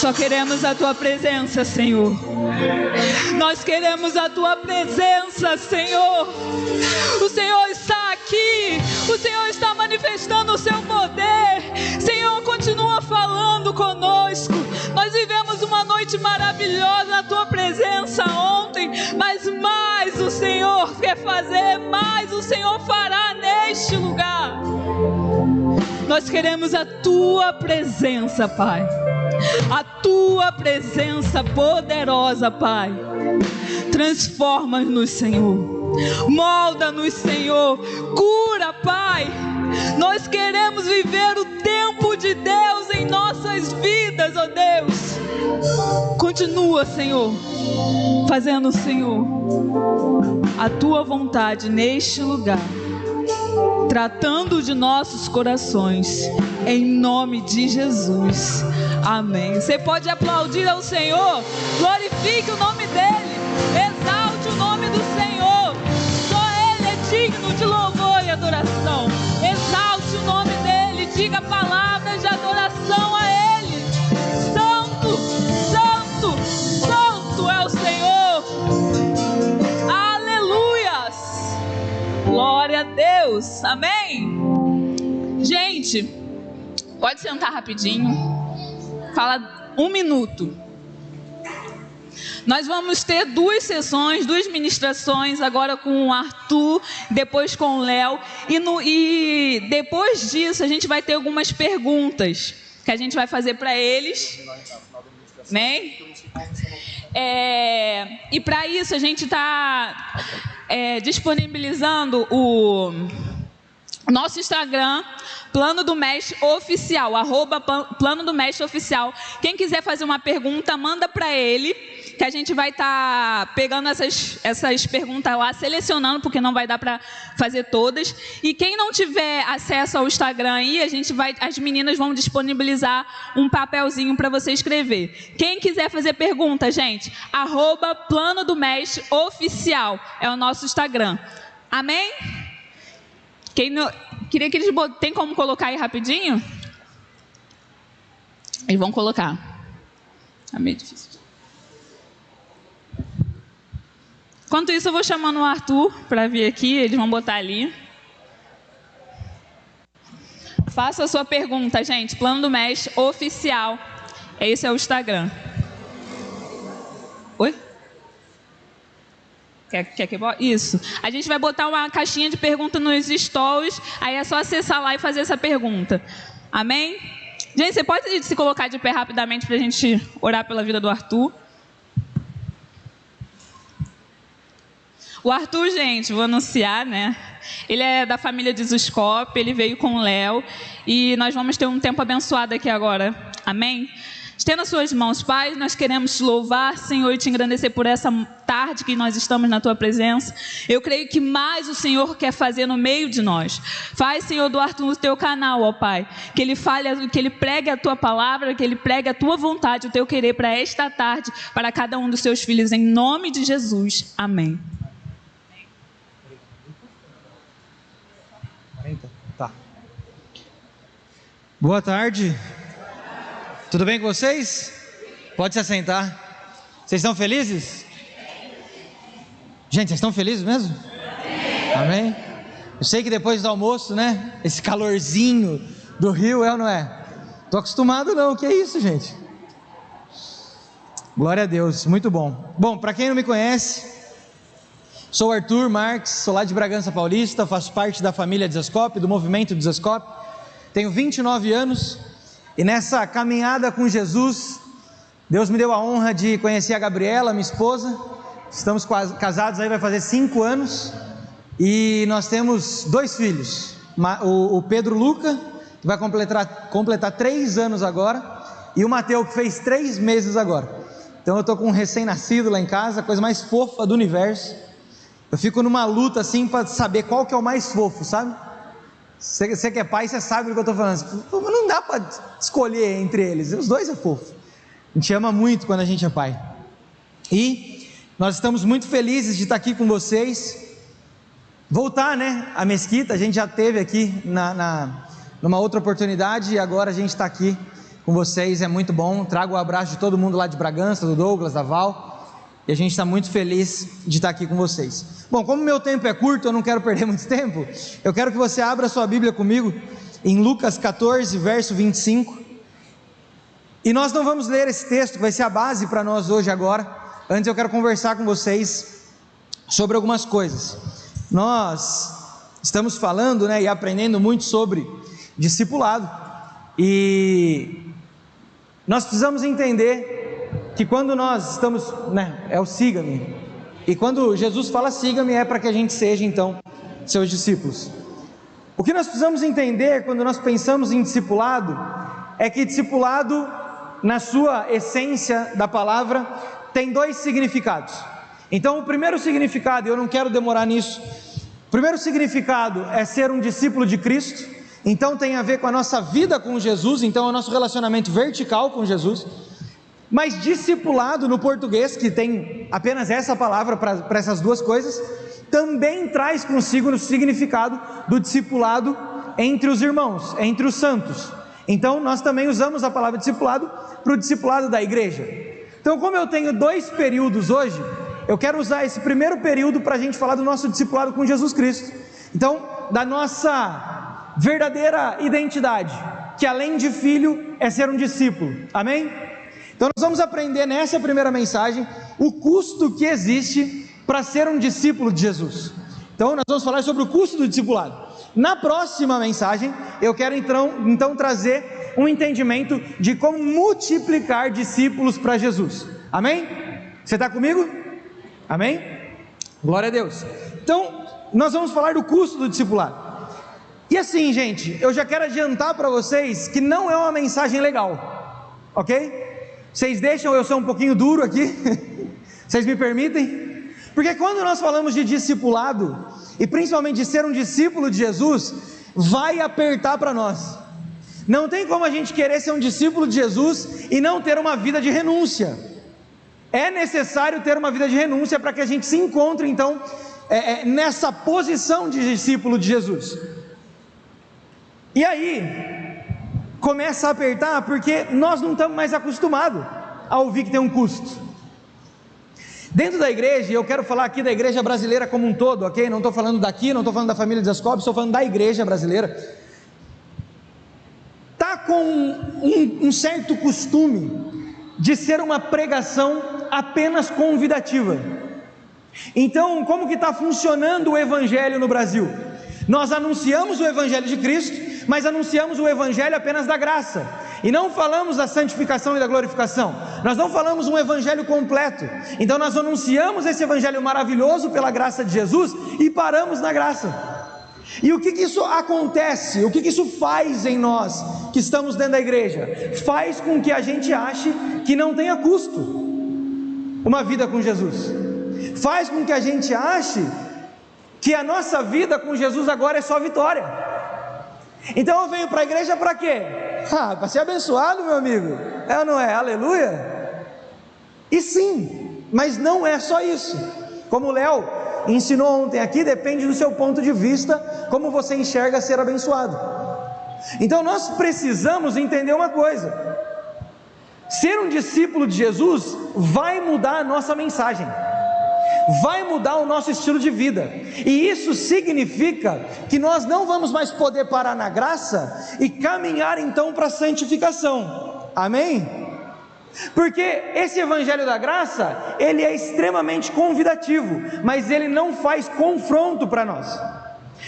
Só queremos a Tua presença, Senhor. Nós queremos a Tua presença, Senhor. O Senhor está aqui. O Senhor está manifestando o Seu poder. Senhor, continua falando conosco. Nós vivemos uma noite maravilhosa na Tua presença ontem, mas mais o Senhor quer fazer, mais o Senhor fará neste lugar. Nós queremos a Tua presença, Pai. A Tua presença poderosa, Pai. Transforma-nos, Senhor. Molda-nos, Senhor. Cura, Pai. Nós queremos viver o tempo de Deus em nossas vidas, ó Deus. Continua, Senhor, fazendo, Senhor, a Tua vontade neste lugar, tratando de nossos corações, em nome de Jesus. Amém. Você pode aplaudir ao Senhor, glorifique o nome dEle, exalte o nome do Senhor. Só Ele é digno de louvor e adoração. Exalte o nome dEle, diga palavras de adoração a Ele. Santo, Santo, Santo é o Senhor. Aleluias. Glória a Deus. Amém. Gente, pode sentar rapidinho. Fala 1 minuto. Nós vamos ter 2 sessões, 2 ministrações, agora com o Arthur, depois com o Léo. E depois disso a gente vai ter algumas perguntas que a gente vai fazer para eles. Amém? E para isso a gente está disponibilizando o nosso Instagram, Plano do Mestre Oficial, @Plano do Mestre Oficial. Quem quiser fazer uma pergunta, manda para ele, que a gente vai estar pegando essas perguntas lá, selecionando, porque não vai dar para fazer todas. E quem não tiver acesso ao Instagram aí, as meninas vão disponibilizar um papelzinho para você escrever. Quem quiser fazer pergunta, gente, @Plano do Mestre Oficial é o nosso Instagram. Amém? Queria que eles tem como colocar aí rapidinho? Eles vão colocar. É meio difícil. Enquanto isso, eu vou chamando o Arthur para vir aqui. Eles vão botar ali. Faça a sua pergunta, gente. Plano do Mestre Oficial. Esse é o Instagram. Oi? Quer que bote? Isso. A gente vai botar uma caixinha de pergunta nos stories. Aí é só acessar lá e fazer essa pergunta. Amém? Gente, você pode se colocar de pé rapidamente para a gente orar pela vida do Arthur? O Arthur, gente, vou anunciar, né? Ele é da família de Zuscope, ele veio com o Léo. E nós vamos ter um tempo abençoado aqui agora. Amém? Estenda as suas mãos, Pai, nós queremos te louvar, Senhor, e te engrandecer por essa tarde que nós estamos na Tua presença. Eu creio que mais o Senhor quer fazer no meio de nós. Faz, Senhor, do Arthur o Teu canal, ó Pai, que ele fale, que ele pregue a Tua palavra, que ele pregue a Tua vontade, o Teu querer para esta tarde, para cada um dos Seus filhos, em nome de Jesus. Amém. Tá. Boa tarde. Tudo bem com vocês? Pode se assentar. Vocês estão felizes? Gente, vocês estão felizes mesmo? Amém? Eu sei que depois do almoço, né? Esse calorzinho do Rio, é ou não é? Tô acostumado não, o que é isso, gente? Glória a Deus, muito bom. Bom, para quem não me conhece, sou Arthur Marques, sou lá de Bragança Paulista, faço parte da família Zuscope, do movimento Zuscope. Tenho 29 anos. E nessa caminhada com Jesus, Deus me deu a honra de conhecer a Gabriela, minha esposa. Estamos casados aí, vai fazer 5 anos. E nós temos 2 filhos. O Pedro Luca, que vai completar 3 anos agora. E o Mateus, que fez 3 meses agora. Então eu estou com um recém-nascido lá em casa, a coisa mais fofa do universo. Eu fico numa luta assim para saber qual que é o mais fofo, sabe? Você que é pai, você sabe do que eu estou falando. Mas não dá para escolher entre eles. Os 2 é fofo. A gente ama muito quando a gente é pai. E nós estamos muito felizes de estar aqui com vocês. Voltar, né? A mesquita, a gente já teve aqui numa outra oportunidade. E agora a gente está aqui com vocês, é muito bom. Trago o abraço de todo mundo lá de Bragança, do Douglas, da Val, e a gente está muito feliz de estar aqui com vocês. Bom, como meu tempo é curto, eu não quero perder muito tempo, eu quero que você abra sua Bíblia comigo em Lucas 14, verso 25, e nós não vamos ler esse texto, que vai ser a base para nós hoje agora. Antes eu quero conversar com vocês sobre algumas coisas. Nós estamos falando, e aprendendo muito sobre discipulado, e nós precisamos entender que quando nós estamos, é o siga-me, e quando Jesus fala siga-me, é para que a gente seja então seus discípulos. O que nós precisamos entender quando nós pensamos em discipulado, é que discipulado, na sua essência da palavra, tem dois significados. Então o primeiro significado, eu não quero demorar nisso, o primeiro significado é ser um discípulo de Cristo. Então tem a ver com a nossa vida com Jesus, então é o nosso relacionamento vertical com Jesus. Mas discipulado no português, que tem apenas essa palavra para essas duas coisas, também traz consigo o significado do discipulado entre os irmãos, entre os santos. Então nós também usamos a palavra discipulado para o discipulado da igreja. Então, como eu tenho dois períodos hoje, eu quero usar esse primeiro período para a gente falar do nosso discipulado com Jesus Cristo. Então, da nossa verdadeira identidade, que além de filho, é ser um discípulo, amém? Então nós vamos aprender nessa primeira mensagem, o custo que existe para ser um discípulo de Jesus. Então nós vamos falar sobre o custo do discipulado. Na próxima mensagem, eu quero então trazer um entendimento de como multiplicar discípulos para Jesus, amém? Você está comigo? Amém? Glória a Deus. Então, nós vamos falar do custo do discipulado. E assim, gente, eu já quero adiantar para vocês que não é uma mensagem legal, ok? Vocês deixam eu ser um pouquinho duro aqui? Vocês me permitem? Porque quando nós falamos de discipulado, e principalmente de ser um discípulo de Jesus, vai apertar para nós. Não tem como a gente querer ser um discípulo de Jesus e não ter uma vida de renúncia. É necessário ter uma vida de renúncia para que a gente se encontre então nessa posição de discípulo de Jesus. E aí começa a apertar porque nós não estamos mais acostumados a ouvir que tem um custo. Dentro da igreja, e eu quero falar aqui da igreja brasileira como um todo, ok? Não estou falando daqui, não estou falando da família de Zascope, estou falando da igreja brasileira. Está com um certo costume de ser uma pregação apenas convidativa. Então, como que está funcionando o evangelho no Brasil? Nós anunciamos o evangelho de Cristo, mas anunciamos o evangelho apenas da graça, e não falamos da santificação e da glorificação. Nós não falamos um evangelho completo. Então nós anunciamos esse evangelho maravilhoso pela graça de Jesus e paramos na graça. E o que isso acontece? O que isso faz em nós que estamos dentro da igreja? Faz com que a gente ache que não tenha custo uma vida com Jesus. Faz com que a gente ache que a nossa vida com Jesus agora é só vitória. Então eu venho para a igreja para quê? Para ser abençoado, meu amigo. É ou não é? Aleluia. E sim, mas não é só isso. Como o Léo ensinou ontem aqui, depende do seu ponto de vista, como você enxerga ser abençoado. Então nós precisamos entender uma coisa: ser um discípulo de Jesus vai mudar a nossa mensagem, vai mudar o nosso estilo de vida, e isso significa que nós não vamos mais poder parar na graça e caminhar então para a santificação, amém? Porque esse evangelho da graça, ele é extremamente convidativo, mas ele não faz confronto para nós,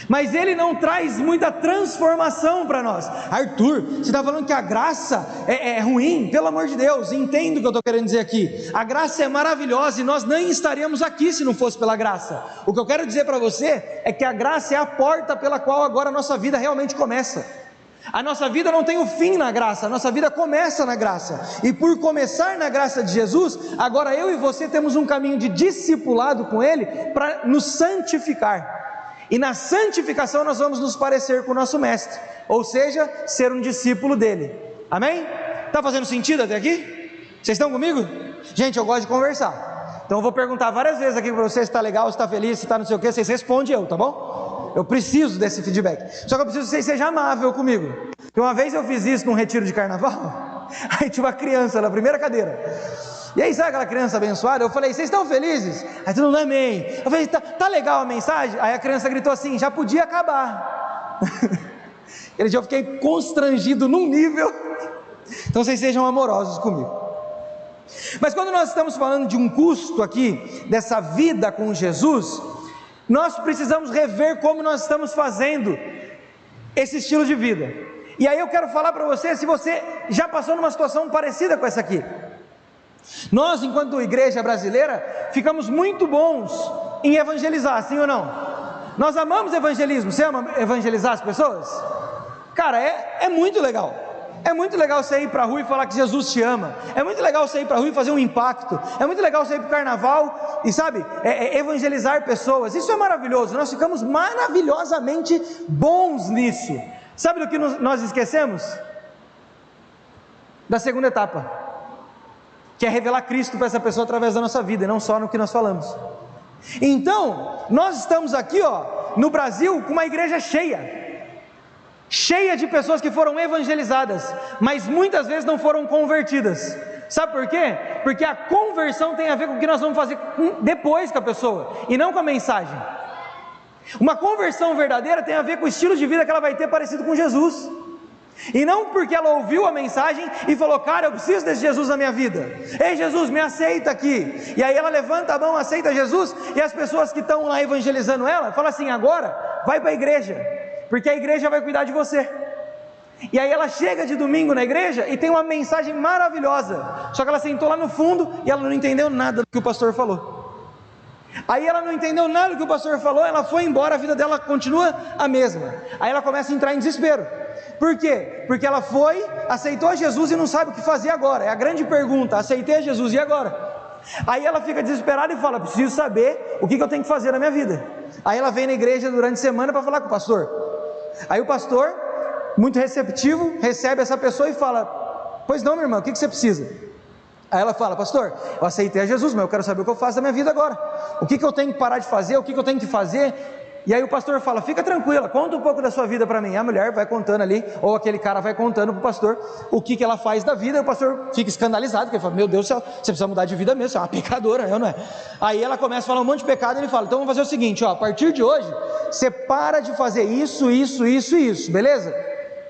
mas ele não traz muita transformação para nós. Arthur, você está falando que a graça é ruim? Pelo amor de Deus, entenda o que eu estou querendo dizer aqui. A graça é maravilhosa e nós nem estaríamos aqui se não fosse pela graça. O que eu quero dizer para você é que a graça é a porta pela qual agora a nossa vida realmente começa. A nossa vida não tem o fim na graça, a nossa vida começa na graça, e por começar na graça de Jesus, agora eu e você temos um caminho de discipulado com Ele para nos santificar, e na santificação nós vamos nos parecer com o nosso mestre, ou seja, ser um discípulo dele, amém? Está fazendo sentido até aqui? Vocês estão comigo? Gente, eu gosto de conversar, então eu vou perguntar várias vezes aqui para vocês se está legal, se está feliz, se está não sei o que, vocês respondem tá bom? Eu preciso desse feedback, só que eu preciso que vocês sejam amáveis comigo, porque uma vez eu fiz isso num retiro de carnaval, Aí tinha uma criança na primeira cadeira. E aí, sabe aquela criança abençoada? Eu falei, vocês estão felizes? Aí todo mundo, amém. Eu falei, tá legal a mensagem? Aí a criança gritou assim, já podia acabar. Aquele dia eu fiquei constrangido num nível. Então vocês sejam amorosos comigo. Mas quando nós estamos falando de um custo aqui, dessa vida com Jesus, nós precisamos rever como nós estamos fazendo esse estilo de vida. E aí eu quero falar para você, se você já passou numa situação parecida com essa aqui. Nós, enquanto igreja brasileira, ficamos muito bons em evangelizar, sim ou não? Nós amamos evangelismo. Você ama evangelizar as pessoas? Cara, é muito legal. É muito legal você ir para a rua e falar que Jesus te ama. É muito legal você ir para a rua e fazer um impacto. É muito legal você ir para o carnaval e, sabe, evangelizar pessoas. Isso é maravilhoso. Nós ficamos maravilhosamente bons nisso. Sabe do que nós esquecemos? Da segunda etapa, que é revelar Cristo para essa pessoa através da nossa vida, e não só no que nós falamos. Então, nós estamos aqui, no Brasil, com uma igreja cheia de pessoas que foram evangelizadas, mas muitas vezes não foram convertidas. Sabe por quê? Porque a conversão tem a ver com o que nós vamos fazer depois com a pessoa, e não com a mensagem. Uma conversão verdadeira tem a ver com o estilo de vida que ela vai ter parecido com Jesus, e não porque ela ouviu a mensagem e falou, cara, eu preciso desse Jesus na minha vida. Ei Jesus, me aceita aqui. E aí ela levanta a mão, aceita Jesus, e as pessoas que estão lá evangelizando ela, falam assim, agora vai para a igreja, porque a igreja vai cuidar de você. E aí ela chega de domingo na igreja e tem uma mensagem maravilhosa, só que ela sentou lá no fundo e ela não entendeu nada do que o pastor falou. Aí ela não entendeu nada do que o pastor falou, ela foi embora, a vida dela continua a mesma. Aí ela começa a entrar em desespero. Por quê? Porque ela foi, aceitou Jesus e não sabe o que fazer agora. É a grande pergunta, aceitei Jesus e agora? Aí ela fica desesperada e fala, preciso saber o que eu tenho que fazer na minha vida. Aí ela vem na igreja durante a semana para falar com o pastor. Aí o pastor, muito receptivo, recebe essa pessoa e fala, pois não, minha irmã, o que você precisa? Aí ela fala, pastor, eu aceitei a Jesus, mas eu quero saber o que eu faço da minha vida agora. O que eu tenho que parar de fazer, o que eu tenho que fazer? E aí o pastor fala, fica tranquila, conta um pouco da sua vida para mim. A mulher vai contando ali, ou aquele cara vai contando para o pastor o que ela faz da vida, e o pastor fica escandalizado, porque ele fala, meu Deus do céu, você precisa mudar de vida mesmo, você é uma pecadora, eu não é? Aí ela começa a falar um monte de pecado, e ele fala, então vamos fazer o seguinte, a partir de hoje, você para de fazer isso, beleza?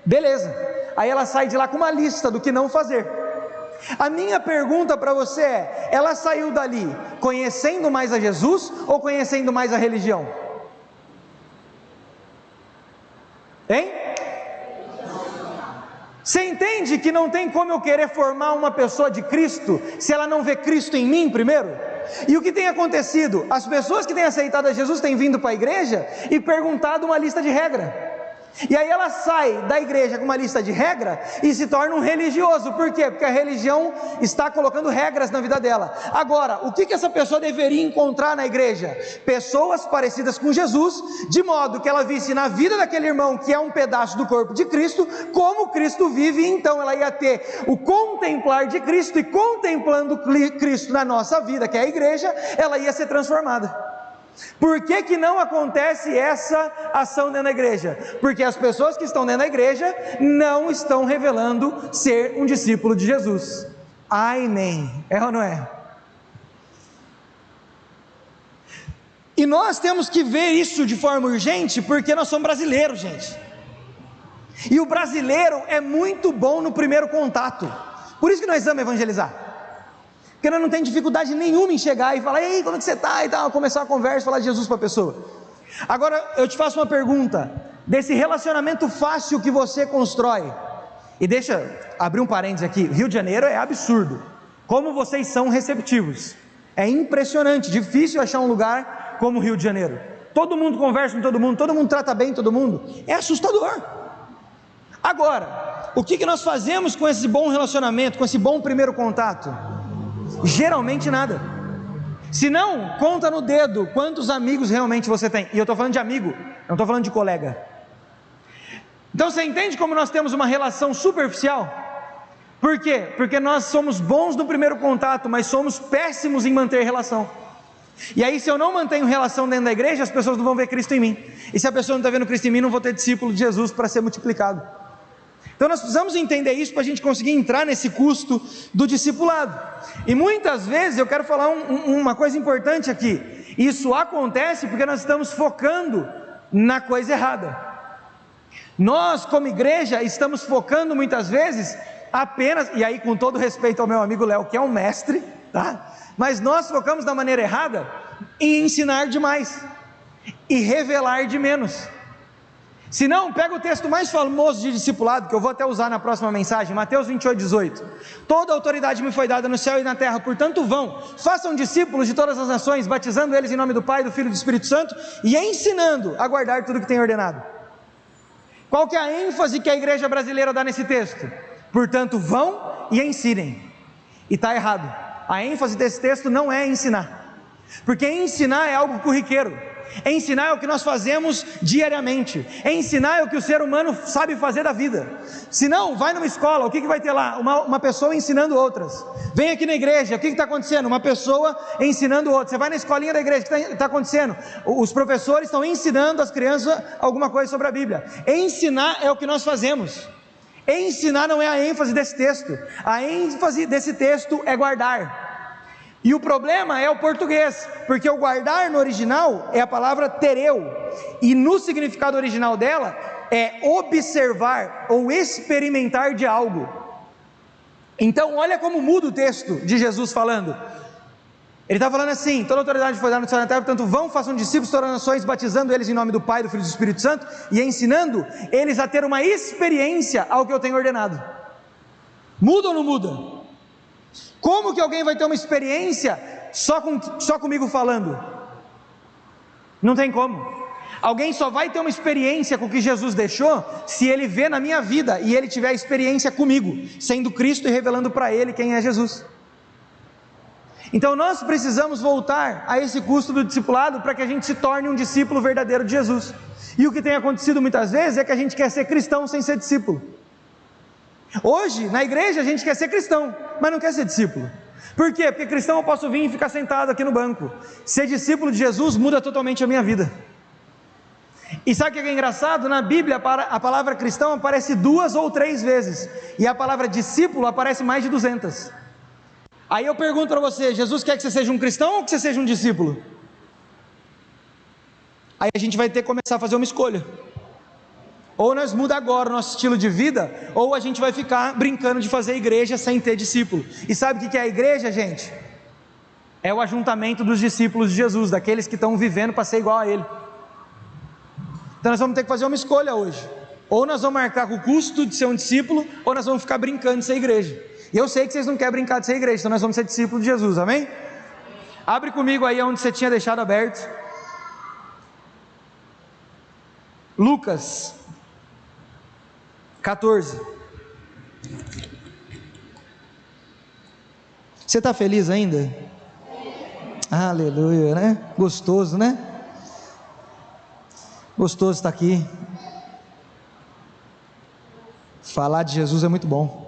Beleza. Aí ela sai de lá com uma lista do que não fazer. A minha pergunta para você é, ela saiu dali conhecendo mais a Jesus, ou conhecendo mais a religião? Hein? Você entende que não tem como eu querer formar uma pessoa de Cristo, se ela não vê Cristo em mim primeiro? E o que tem acontecido? As pessoas que têm aceitado a Jesus têm vindo para a igreja e perguntado uma lista de regra. E aí ela sai da igreja com uma lista de regra e se torna um religioso. Por quê? Porque a religião está colocando regras na vida dela. Agora, o que essa pessoa deveria encontrar na igreja? Pessoas parecidas com Jesus, de modo que ela visse na vida daquele irmão, que é um pedaço do corpo de Cristo, como Cristo vive. E então ela ia ter o contemplar de Cristo, e contemplando Cristo na nossa vida, que é a igreja, ela ia ser transformada. Por que não acontece essa ação dentro da igreja? Porque as pessoas que estão dentro da igreja não estão revelando ser um discípulo de Jesus. Amém. É ou não é? E nós temos que ver isso de forma urgente, porque nós somos brasileiros, gente. E o brasileiro é muito bom no primeiro contato. Por isso que nós vamos evangelizar. Porque nós não tem dificuldade nenhuma em chegar e falar, ei, como é que você está? E tal, começar a conversa, falar de Jesus para a pessoa. Agora, eu te faço uma pergunta, desse relacionamento fácil que você constrói, e deixa abrir um parênteses aqui, Rio de Janeiro é absurdo, como vocês são receptivos, é impressionante, difícil achar um lugar como o Rio de Janeiro, todo mundo conversa com todo mundo trata bem todo mundo, é assustador. Agora, o que nós fazemos com esse bom relacionamento, com esse bom primeiro contato? Geralmente nada. Se não, conta no dedo quantos amigos realmente você tem. E eu estou falando de amigo, não estou falando de colega. Então você entende como nós temos uma relação superficial? Por quê? Porque nós somos bons no primeiro contato, mas somos péssimos em manter relação. E aí, se eu não mantenho relação dentro da igreja, as pessoas não vão ver Cristo em mim. E se a pessoa não está vendo Cristo em mim, não vou ter discípulo de Jesus para ser multiplicado. Então nós precisamos entender isso para a gente conseguir entrar nesse custo do discipulado. E muitas vezes eu quero falar uma coisa importante aqui. Isso acontece porque nós estamos focando na coisa errada. Nós, como igreja, estamos focando muitas vezes apenas, e aí com todo respeito ao meu amigo Léo, que é um mestre, tá? Mas nós focamos da maneira errada em ensinar demais e revelar de menos. Se não, pega o texto mais famoso de discipulado, que eu vou até usar na próxima mensagem, Mateus 28:18. Toda autoridade me foi dada no céu e na terra, portanto vão, façam discípulos de todas as nações, batizando eles em nome do Pai, do Filho e do Espírito Santo, e ensinando a guardar tudo que tem ordenado. Qual que é a ênfase que a igreja brasileira dá nesse texto? Portanto vão e ensinem. E está errado. A ênfase desse texto não é ensinar, porque ensinar é algo corriqueiro. Ensinar é o que nós fazemos diariamente. Ensinar é o que o ser humano sabe fazer da vida. Se não, vai numa escola, o que vai ter lá? Uma pessoa ensinando outras. Vem aqui na igreja, o que está acontecendo? Uma pessoa ensinando outras. Você vai na escolinha da igreja, o que está acontecendo? Os professores estão ensinando as crianças alguma coisa sobre a Bíblia. Ensinar é o que nós fazemos. Ensinar não é a ênfase desse texto. A ênfase desse texto é guardar. E o problema é o português, porque o guardar no original é a palavra tereu, e no significado original dela é observar ou experimentar de algo. Então olha como muda o texto de Jesus falando. Ele está falando assim: toda autoridade foi dada no céu e na terra, portanto vão, façam discípulos de todas as nações, batizando eles em nome do Pai, do Filho e do Espírito Santo, e ensinando eles a ter uma experiência ao que eu tenho ordenado. Muda ou não muda? Como que alguém vai ter uma experiência só comigo falando? Não tem como. Alguém só vai ter uma experiência com o que Jesus deixou se ele vê na minha vida e ele tiver a experiência comigo, sendo Cristo e revelando para ele quem é Jesus. Então nós precisamos voltar a esse custo do discipulado para que a gente se torne um discípulo verdadeiro de Jesus. E o que tem acontecido muitas vezes é que a gente quer ser cristão sem ser discípulo. Hoje, na igreja, a gente quer ser cristão, mas não quer ser discípulo. Por quê? Porque cristão eu posso vir e ficar sentado aqui no banco. Ser discípulo de Jesus muda totalmente a minha vida. E sabe o que é engraçado? Na Bíblia a palavra cristão aparece 2 ou 3 vezes, e a palavra discípulo aparece mais de 200. Aí eu pergunto para você: Jesus quer que você seja um cristão ou que você seja um discípulo? Aí a gente vai ter que começar a fazer uma escolha. Ou nós muda agora o nosso estilo de vida, ou a gente vai ficar brincando de fazer igreja sem ter discípulo. E sabe o que é a igreja, gente? É o ajuntamento dos discípulos de Jesus, daqueles que estão vivendo para ser igual a Ele. Então nós vamos ter que fazer uma escolha hoje. Ou nós vamos marcar com o custo de ser um discípulo, ou nós vamos ficar brincando de ser igreja. E eu sei que vocês não querem brincar de ser igreja, então nós vamos ser discípulos de Jesus, amém? Abre comigo aí onde você tinha deixado aberto. Lucas 14. Você está feliz ainda? Aleluia, né? Gostoso, né? Gostoso estar aqui. Falar de Jesus é muito bom.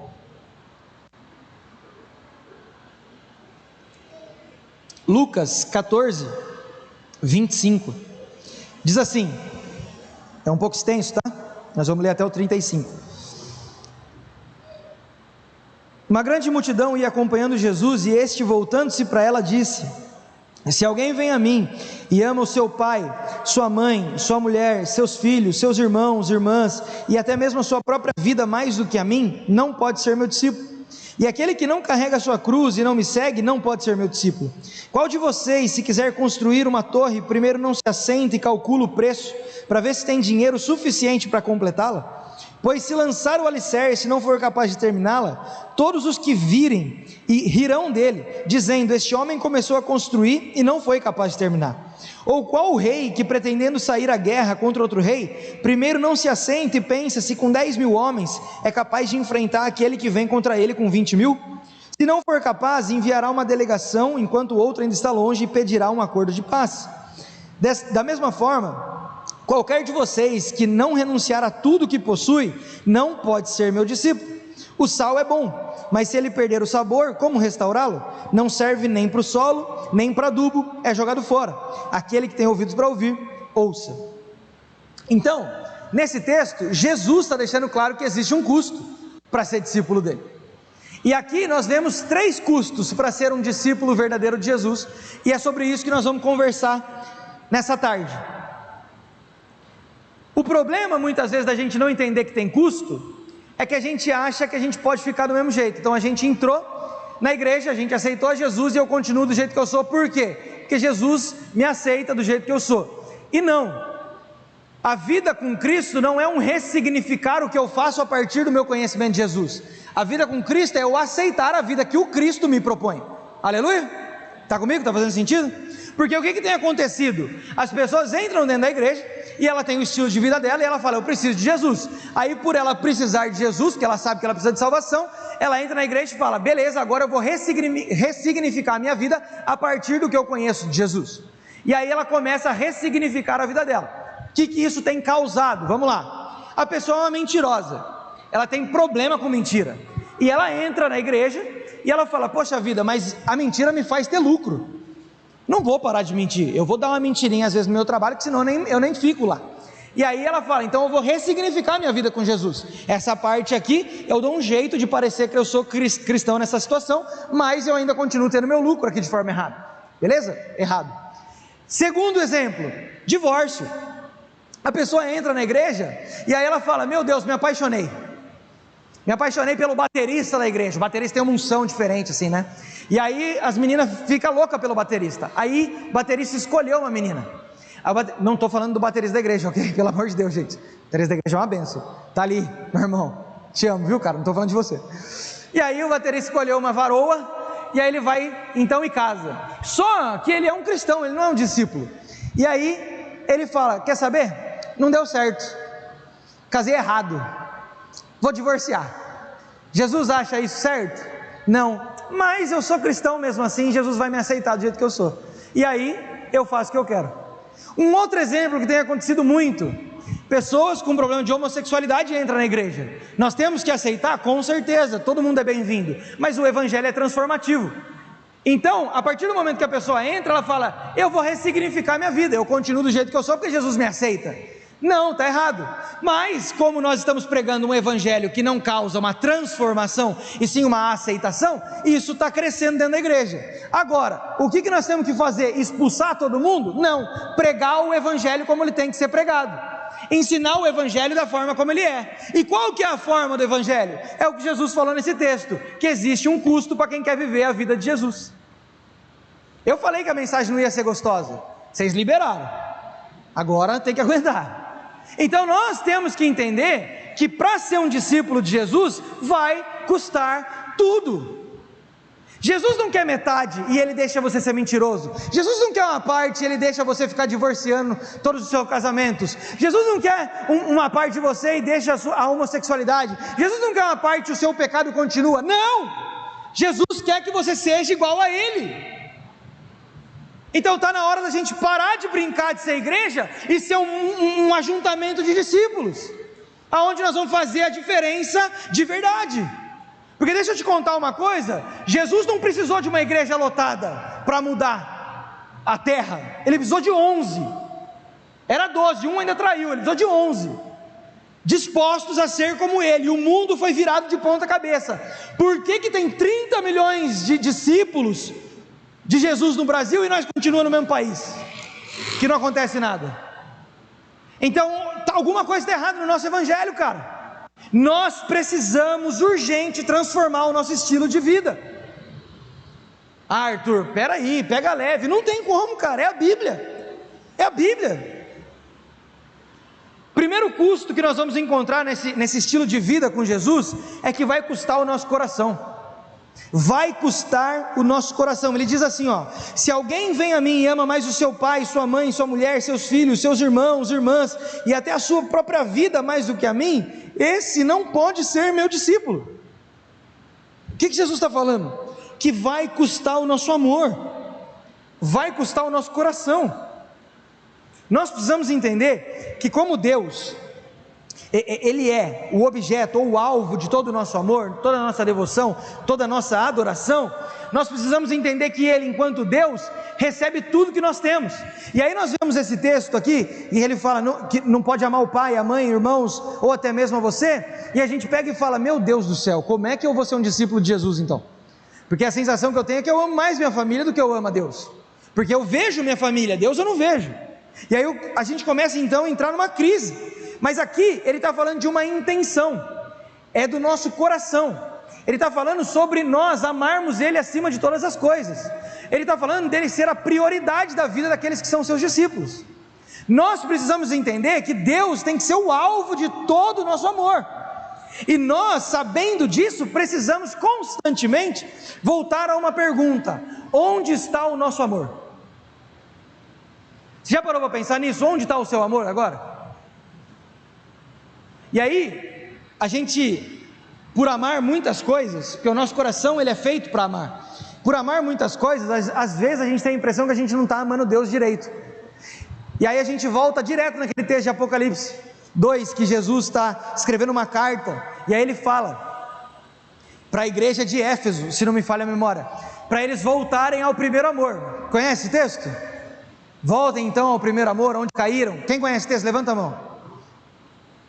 Lucas 14, 25. Diz assim, é um pouco extenso, tá? Nós vamos ler até o 35. Uma grande multidão ia acompanhando Jesus, e este, voltando-se para ela, disse: se alguém vem a mim e ama o seu pai, sua mãe, sua mulher, seus filhos, seus irmãos, irmãs, e até mesmo a sua própria vida mais do que a mim, não pode ser meu discípulo. E aquele que não carrega a sua cruz e não me segue, não pode ser meu discípulo. Qual de vocês, se quiser construir uma torre, primeiro não se assenta e calcula o preço, para ver se tem dinheiro suficiente para completá-la? Pois se lançar o alicerce e não for capaz de terminá-la, todos os que virem e rirão dele, dizendo: este homem começou a construir e não foi capaz de terminar. Ou qual o rei que, pretendendo sair à guerra contra outro rei, primeiro não se assenta e pensa se com 10.000 homens é capaz de enfrentar aquele que vem contra ele com 20.000? Se não for capaz, enviará uma delegação enquanto o outro ainda está longe e pedirá um acordo de paz. Da mesma forma, qualquer de vocês que não renunciar a tudo que possui, não pode ser meu discípulo. O sal é bom, mas se ele perder o sabor, como restaurá-lo? Não serve nem para o solo, nem para adubo, é jogado fora. Aquele que tem ouvidos para ouvir, ouça. Então, nesse texto, Jesus está deixando claro que existe um custo para ser discípulo dele. E aqui nós vemos 3 custos para ser um discípulo verdadeiro de Jesus, e é sobre isso que nós vamos conversar nessa tarde. O problema muitas vezes da gente não entender que tem custo, é que a gente acha que a gente pode ficar do mesmo jeito. Então a gente entrou na igreja, a gente aceitou Jesus e eu continuo do jeito que eu sou. Por quê? Porque Jesus me aceita do jeito que eu sou. E não, a vida com Cristo não é um ressignificar o que eu faço a partir do meu conhecimento de Jesus. A vida com Cristo é eu aceitar a vida que o Cristo me propõe. Aleluia? Está comigo? Está fazendo sentido? Porque o que tem acontecido? As pessoas entram dentro da igreja e ela tem o estilo de vida dela e ela fala, eu preciso de Jesus. Aí por ela precisar de Jesus, porque ela sabe que ela precisa de salvação, ela entra na igreja e fala, beleza, agora eu vou ressignificar a minha vida a partir do que eu conheço de Jesus. E aí ela começa a ressignificar a vida dela. O que isso tem causado? Vamos lá. A pessoa é uma mentirosa, ela tem problema com mentira, e ela entra na igreja e ela fala, poxa vida, mas a mentira me faz ter lucro, não vou parar de mentir, eu vou dar uma mentirinha às vezes no meu trabalho, que senão eu nem fico lá. E aí ela fala, então eu vou ressignificar a minha vida com Jesus, essa parte aqui, eu dou um jeito de parecer que eu sou cristão nessa situação, mas eu ainda continuo tendo meu lucro aqui de forma errada, beleza? Errado. Segundo exemplo, divórcio. A pessoa entra na igreja, e aí ela fala, meu Deus, me apaixonei pelo baterista da igreja, o baterista tem uma unção diferente assim, né? E aí as meninas ficam loucas pelo baterista, aí o baterista escolheu uma menina, não estou falando do baterista da igreja, ok? Pelo amor de Deus, gente, o baterista da igreja é uma benção, tá ali, meu irmão, te amo, viu cara, não estou falando de você. E aí o baterista escolheu uma varoa, e aí ele vai então em casa, só que ele é um cristão, ele não é um discípulo, e aí ele fala, quer saber? Não deu certo, casei errado, vou divorciar. Jesus acha isso certo? Não, mas eu sou cristão mesmo assim, Jesus vai me aceitar do jeito que eu sou, e aí eu faço o que eu quero. Um outro exemplo que tem acontecido muito, pessoas com problema de homossexualidade entram na igreja, nós temos que aceitar, com certeza, todo mundo é bem-vindo, mas o evangelho é transformativo. Então, a partir do momento que a pessoa entra, ela fala, eu vou ressignificar minha vida, eu continuo do jeito que eu sou, porque Jesus me aceita. Não, está errado, mas como nós estamos pregando um evangelho que não causa uma transformação, e sim uma aceitação, isso está crescendo dentro da igreja. Agora, o que nós temos que fazer? Expulsar todo mundo? Não, pregar o evangelho como ele tem que ser pregado, ensinar o evangelho da forma como ele é. E qual que é a forma do evangelho? É o que Jesus falou nesse texto, que existe um custo para quem quer viver a vida de Jesus. Eu falei que a mensagem não ia ser gostosa, vocês liberaram, agora tem que aguentar. Então nós temos que entender que para ser um discípulo de Jesus vai custar tudo. Jesus não quer metade e ele deixa você ser mentiroso. Jesus não quer uma parte e ele deixa você ficar divorciando todos os seus casamentos. Jesus não quer uma parte de você e deixa a homossexualidade. Jesus não quer uma parte e o seu pecado continua. Não! Jesus quer que você seja igual a ele. Então está na hora da gente parar de brincar de ser igreja e ser um ajuntamento de discípulos, aonde nós vamos fazer a diferença de verdade. Porque deixa eu te contar uma coisa, Jesus não precisou de uma igreja lotada para mudar a terra, ele precisou de 11, era 12, um ainda traiu, ele precisou de 11, dispostos a ser como ele, e o mundo foi virado de ponta cabeça. Por que tem 30 milhões de discípulos de Jesus no Brasil e nós continuamos no mesmo país, que não acontece nada? Então, alguma coisa está errada no nosso evangelho, cara. Nós precisamos urgente transformar o nosso estilo de vida. Ah, Arthur, peraí, pega leve, não tem como, cara, é a Bíblia. Primeiro custo que nós vamos encontrar nesse estilo de vida com Jesus, é que vai custar o nosso coração. Vai custar o nosso coração. Ele diz assim, ó: se alguém vem a mim e ama mais o seu pai, sua mãe, sua mulher, seus filhos, seus irmãos, irmãs, e até a sua própria vida mais do que a mim, esse não pode ser meu discípulo. O que Jesus está falando? Que vai custar o nosso amor, vai custar o nosso coração. Nós precisamos entender que como Deus, Ele é o objeto ou o alvo de todo o nosso amor, toda a nossa devoção, toda a nossa adoração. Nós precisamos entender que Ele, enquanto Deus, recebe tudo que nós temos. E aí nós vemos esse texto aqui, e ele fala que não pode amar o pai, a mãe, irmãos, ou até mesmo a você, e a gente pega e fala, meu Deus do céu, como é que eu vou ser um discípulo de Jesus então? Porque a sensação que eu tenho é que eu amo mais minha família do que eu amo a Deus, porque eu vejo minha família, Deus eu não vejo. E aí a gente começa então a entrar numa crise. Mas aqui ele está falando de uma intenção, é do nosso coração. Ele está falando sobre nós amarmos Ele acima de todas as coisas. Ele está falando dele ser a prioridade da vida daqueles que são seus discípulos. Nós precisamos entender que Deus tem que ser o alvo de todo o nosso amor. E nós, sabendo disso, precisamos constantemente voltar a uma pergunta: onde está o nosso amor? Você já parou para pensar nisso? Onde está o seu amor agora? E aí, a gente, por amar muitas coisas, porque o nosso coração ele é feito para amar, por amar muitas coisas, às vezes a gente tem a impressão que a gente não está amando Deus direito. E aí a gente volta direto naquele texto de Apocalipse 2, que Jesus está escrevendo uma carta, e aí ele fala para a igreja de Éfeso, se não me falha a memória, para eles voltarem ao primeiro amor. Conhece esse texto? Voltem então ao primeiro amor, onde caíram. Quem conhece esse texto? Levanta a mão.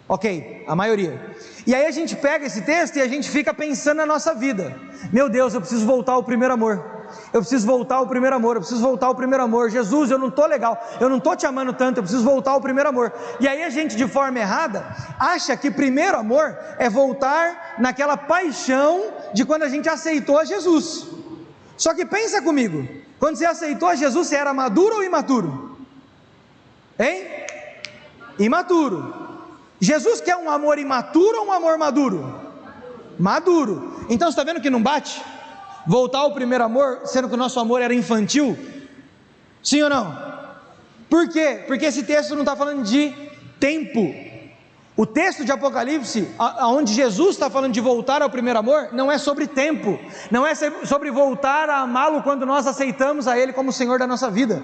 Ok, a maioria. E aí a gente pega esse texto e a gente fica pensando na nossa vida. Meu Deus, eu preciso voltar ao primeiro amor. Eu preciso voltar ao primeiro amor. Eu preciso voltar ao primeiro amor. Jesus, eu não estou legal. Eu não estou te amando tanto. Eu preciso voltar ao primeiro amor. E aí a gente, de forma errada, acha que primeiro amor é voltar naquela paixão de quando a gente aceitou a Jesus. Só que pensa comigo. Quando você aceitou a Jesus, você era maduro ou imaturo? Hein? Imaturo. Jesus quer um amor imaturo ou um amor maduro? Maduro. Então você está vendo que não bate? Voltar ao primeiro amor, sendo que o nosso amor era infantil? Sim ou não? Por quê? Porque esse texto não está falando de tempo. O texto de Apocalipse, onde Jesus está falando de voltar ao primeiro amor, não é sobre tempo, não é sobre voltar a amá-lo quando nós aceitamos a Ele como Senhor da nossa vida.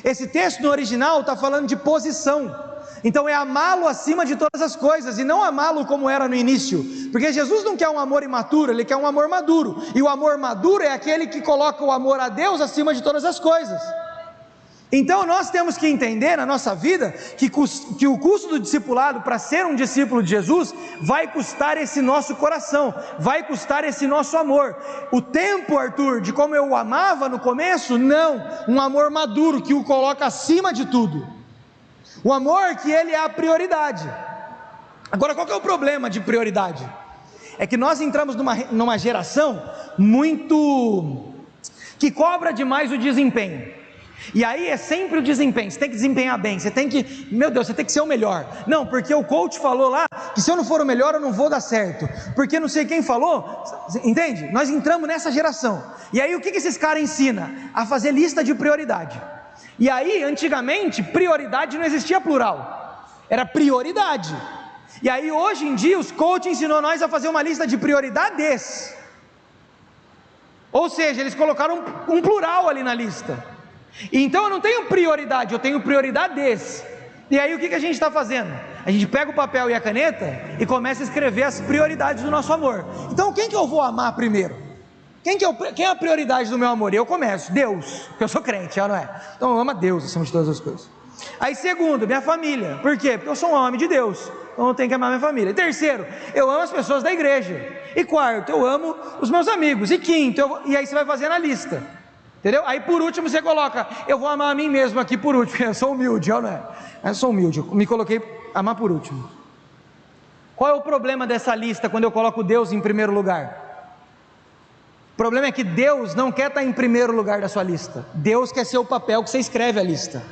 Esse texto no original está falando de posição. Então é amá-lo acima de todas as coisas, e não amá-lo como era no início, porque Jesus não quer um amor imaturo, Ele quer um amor maduro, e o amor maduro é aquele que coloca o amor a Deus acima de todas as coisas. Então nós temos que entender na nossa vida, que o custo do discipulado, para ser um discípulo de Jesus, vai custar esse nosso coração, vai custar esse nosso amor. O tempo, Arthur, de como eu o amava no começo, não, um amor maduro, que o coloca acima de tudo. O amor que ele é a prioridade. Agora, qual que é o problema de prioridade? É que nós entramos numa geração muito que cobra demais o desempenho. E aí é sempre o desempenho, você tem que desempenhar bem, você tem que, meu Deus, você tem que ser o melhor. Não, porque o coach falou lá, que se eu não for o melhor eu não vou dar certo, porque não sei quem falou, entende? Nós entramos nessa geração, e aí o que esses caras ensinam? A fazer lista de prioridade. E aí, antigamente, prioridade não existia plural, era prioridade. E aí, hoje em dia, os coaches ensinam nós a fazer uma lista de prioridades. Ou seja, eles colocaram um plural ali na lista. Então, eu não tenho prioridade, eu tenho prioridades. E aí, o que a gente está fazendo? A gente pega o papel e a caneta e começa a escrever as prioridades do nosso amor. Então, quem que eu vou amar primeiro? Quem é a prioridade do meu amor? Eu começo, Deus, porque eu sou crente, não é? Então eu amo a Deus acima de todas as coisas. Aí segundo, minha família. Por quê? Porque eu sou um homem de Deus, então eu tenho que amar minha família. E terceiro, eu amo as pessoas da igreja. E quarto, eu amo os meus amigos. E quinto, e aí você vai fazendo a lista, entendeu? Aí por último você coloca, eu vou amar a mim mesmo aqui por último, porque eu sou humilde, não é? Eu sou humilde, eu me coloquei amar por último. Qual é o problema dessa lista quando eu coloco Deus em primeiro lugar? O problema é que Deus não quer estar em primeiro lugar da sua lista. Deus quer ser o papel que você escreve a lista.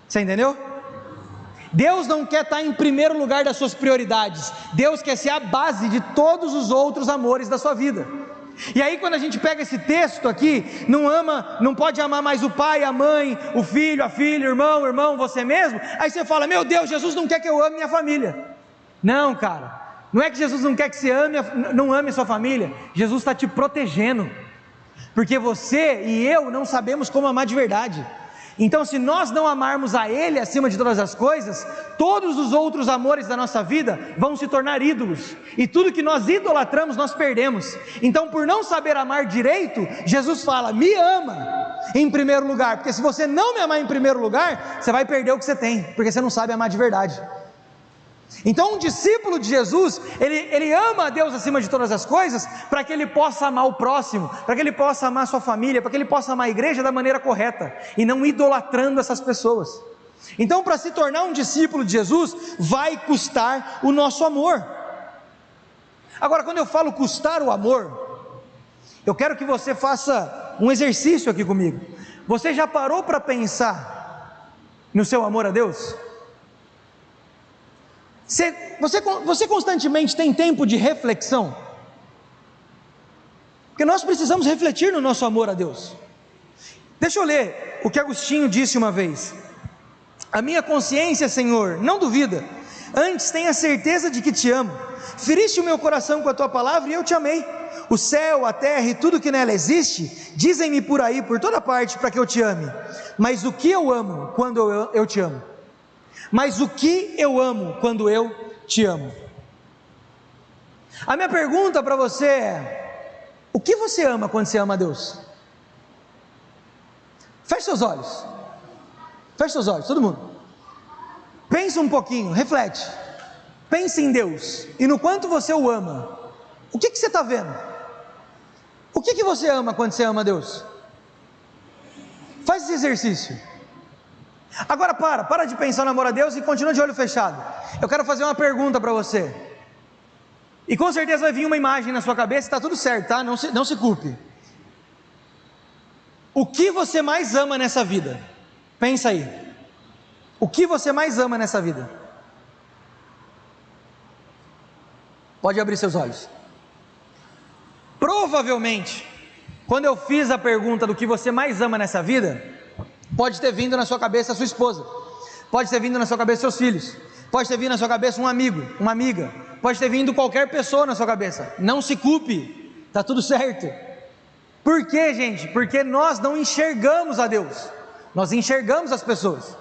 Você entendeu? Deus não quer estar em primeiro lugar das suas prioridades. Deus quer ser a base de todos os outros amores da sua vida. E aí quando a gente pega esse texto aqui, não pode amar mais o pai, a mãe, o filho, a filha, o irmão, você mesmo. Aí você fala, meu Deus, Jesus não quer que eu ame minha família. Não, cara. Não é que Jesus não quer que você não ame a sua família, Jesus está te protegendo, porque você e eu não sabemos como amar de verdade, Então, se nós não amarmos a Ele acima de todas as coisas, todos os outros amores da nossa vida vão se tornar ídolos, e tudo que nós idolatramos, nós perdemos. Então, por não saber amar direito, Jesus fala: me ama em primeiro lugar, porque se você não me amar em primeiro lugar, você vai perder o que você tem, porque você não sabe amar de verdade. Então, um discípulo de Jesus, ele ama a Deus acima de todas as coisas, para que ele possa amar o próximo, para que ele possa amar a sua família, para que ele possa amar a igreja da maneira correta, e não idolatrando essas pessoas. Então, para se tornar um discípulo de Jesus, vai custar o nosso amor. Agora, quando eu falo custar o amor, eu quero que você faça um exercício aqui comigo. Você já parou para pensar no seu amor a Deus? Você constantemente tem tempo de reflexão? Porque nós precisamos refletir no nosso amor a Deus. Deixa eu ler o que Agostinho disse uma vez: a minha consciência, Senhor, não duvida, antes tenha certeza de que te amo. Feriste o meu coração com a tua palavra e eu te amei. O céu, a terra e tudo que nela existe dizem-me por aí, por toda parte, para que eu te ame. Mas o que eu amo quando eu te amo? Mas o que eu amo quando eu te amo? A minha pergunta para você é: o que você ama quando você ama a Deus? Feche seus olhos. Feche seus olhos, todo mundo. Pensa um pouquinho, reflete. Pense em Deus e no quanto você o ama. O que você está vendo? O que você ama quando você ama a Deus? Faz esse exercício. Agora para de pensar no amor a Deus e continua de olho fechado. Eu quero fazer uma pergunta para você, e com certeza vai vir uma imagem na sua cabeça. Está tudo certo, tá? Não se culpe. O que você mais ama nessa vida? Pensa aí. O que você mais ama nessa vida? Pode abrir seus olhos. Provavelmente, quando eu fiz a pergunta do que você mais ama nessa vida, pode ter vindo na sua cabeça a sua esposa, pode ter vindo na sua cabeça seus filhos, pode ter vindo na sua cabeça um amigo, uma amiga, pode ter vindo qualquer pessoa na sua cabeça. Não se culpe, está tudo certo. Por quê, gente? Porque nós não enxergamos a Deus, nós enxergamos as pessoas.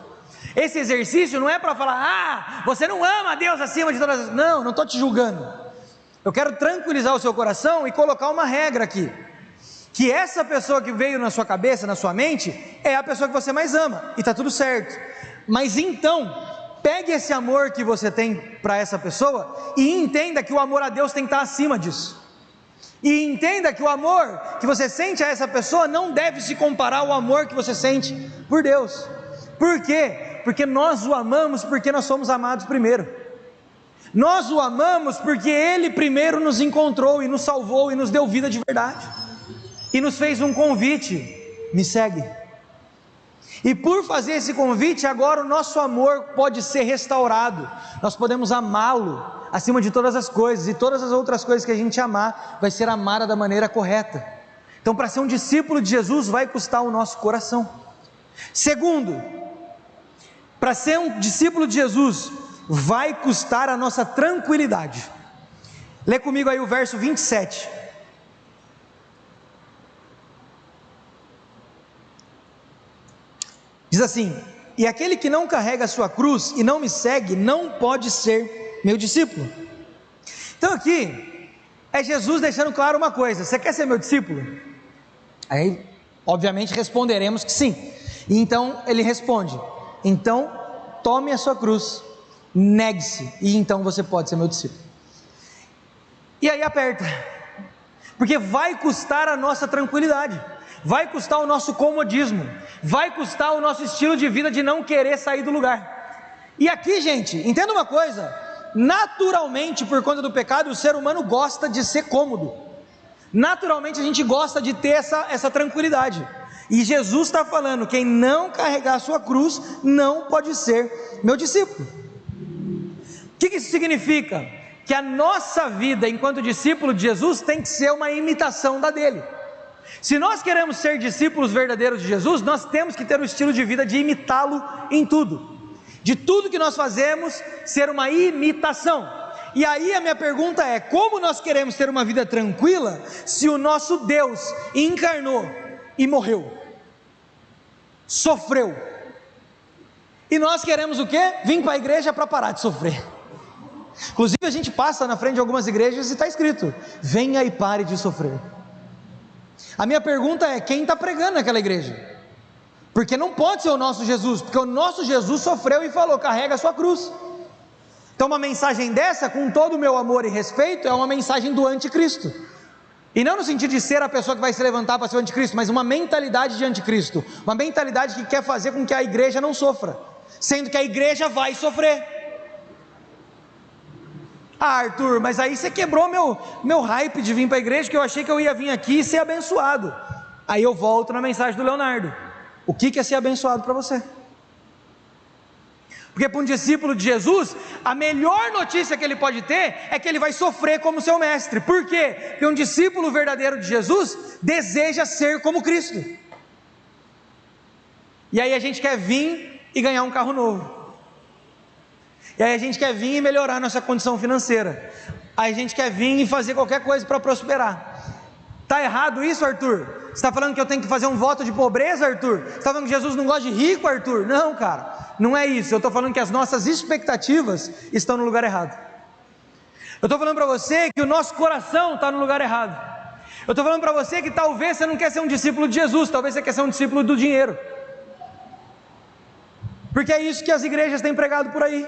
Esse exercício não é para falar: você não ama a Deus acima de todas as... Não estou te julgando. Eu quero tranquilizar o seu coração e colocar uma regra aqui, que essa pessoa que veio na sua cabeça, na sua mente, é a pessoa que você mais ama, e está tudo certo. Mas então, pegue esse amor que você tem para essa pessoa e entenda que o amor a Deus tem que estar acima disso. E entenda que o amor que você sente a essa pessoa não deve se comparar ao amor que você sente por Deus. Por quê? Porque nós o amamos porque nós somos amados primeiro. Nós o amamos porque Ele primeiro nos encontrou e nos salvou e nos deu vida de verdade, e nos fez um convite: me segue. E por fazer esse convite, agora o nosso amor pode ser restaurado, nós podemos amá-lo acima de todas as coisas, e todas as outras coisas que a gente amar, vai ser amada da maneira correta. Então, para ser um discípulo de Jesus, vai custar o nosso coração. Segundo, para ser um discípulo de Jesus, vai custar a nossa tranquilidade. Lê comigo aí o verso 27. Diz assim: e aquele que não carrega a sua cruz e não me segue, não pode ser meu discípulo. Então aqui, é Jesus deixando claro uma coisa: você quer ser meu discípulo? Aí, obviamente, responderemos que sim. E então, ele responde: então, tome a sua cruz, negue-se, e então você pode ser meu discípulo. E aí aperta, porque vai custar a nossa tranquilidade, vai custar o nosso comodismo, vai custar o nosso estilo de vida de não querer sair do lugar. E aqui, gente, entenda uma coisa: naturalmente, por conta do pecado, o ser humano gosta de ser cômodo, naturalmente a gente gosta de ter essa tranquilidade. E Jesus está falando: quem não carregar a sua cruz, não pode ser meu discípulo. O que isso significa? Que a nossa vida enquanto discípulo de Jesus tem que ser uma imitação da dele. Se nós queremos ser discípulos verdadeiros de Jesus, nós temos que ter o estilo de vida de imitá-lo em tudo, de tudo que nós fazemos ser uma imitação. E aí a minha pergunta é: como nós queremos ter uma vida tranquila se o nosso Deus encarnou e morreu? sofreu. E nós queremos o quê? Vir para a igreja para parar de sofrer. Inclusive a gente passa na frente de algumas igrejas e está escrito: venha e pare de sofrer. A minha pergunta é: quem está pregando naquela igreja? Porque não pode ser o nosso Jesus, porque o nosso Jesus sofreu e falou: carrega a sua cruz. Então uma mensagem dessa, com todo o meu amor e respeito, é uma mensagem do anticristo. E não no sentido de ser a pessoa que vai se levantar para ser o anticristo, mas uma mentalidade de anticristo, uma mentalidade que quer fazer com que a igreja não sofra, sendo que a igreja vai sofrer. Ah, Arthur, mas aí você quebrou meu hype de vir para a igreja, que eu achei que eu ia vir aqui e ser abençoado. Aí eu volto na mensagem do Leonardo: o que é ser abençoado para você? Porque para um discípulo de Jesus, a melhor notícia que ele pode ter é que ele vai sofrer como seu mestre. Por quê? Porque um discípulo verdadeiro de Jesus deseja ser como Cristo. E aí a gente quer vir e ganhar um carro novo. E aí a gente quer vir e melhorar nossa condição financeira. Aí a gente quer vir e fazer qualquer coisa para prosperar. Está errado isso, Arthur? Você está falando que eu tenho que fazer um voto de pobreza, Arthur? Você está falando que Jesus não gosta de rico, Arthur? Não, cara, não é isso. Eu estou falando que as nossas expectativas estão no lugar errado. Eu estou falando para você que o nosso coração está no lugar errado. Eu estou falando para você que talvez você não quer ser um discípulo de Jesus, talvez você quer ser um discípulo do dinheiro. Porque é isso que as igrejas têm pregado por aí.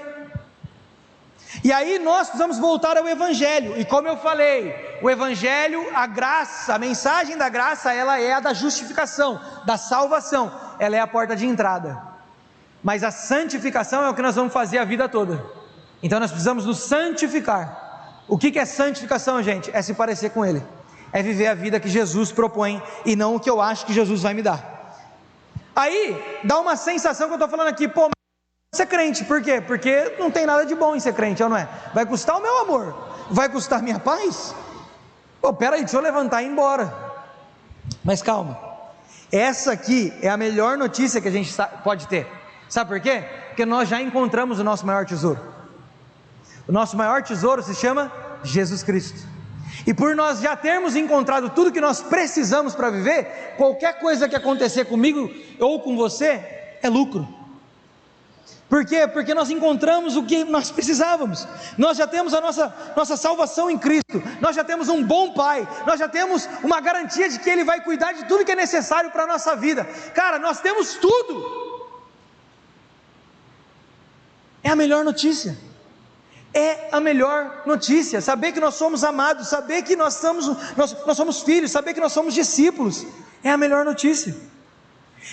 E aí nós precisamos voltar ao Evangelho. E como eu falei, o Evangelho, a graça, a mensagem da graça, ela é a da justificação, da salvação. Ela é a porta de entrada. Mas a santificação é o que nós vamos fazer a vida toda. Então nós precisamos nos santificar. O que é santificação, gente? É se parecer com Ele. É viver a vida que Jesus propõe e não o que eu acho que Jesus vai me dar. Aí dá uma sensação que eu estou falando aqui: pô, ser crente, por quê? Porque não tem nada de bom em ser crente, ou não é? Vai custar o meu amor, vai custar minha paz? Pô, peraí, deixa eu levantar e ir embora. Mas calma, essa aqui é a melhor notícia que a gente pode ter. Sabe por quê? Porque nós já encontramos o nosso maior tesouro. O nosso maior tesouro se chama Jesus Cristo. E por nós já termos encontrado tudo que nós precisamos para viver, qualquer coisa que acontecer comigo ou com você é lucro. Por quê? Porque nós encontramos o que nós precisávamos. Nós já temos a nossa salvação em Cristo. Nós já temos um bom Pai. Nós já temos uma garantia de que Ele vai cuidar de tudo que é necessário para a nossa vida. Cara, nós temos tudo. É a melhor notícia. É a melhor notícia. Saber que nós somos amados, saber que nós somos filhos, saber que nós somos discípulos. É a melhor notícia.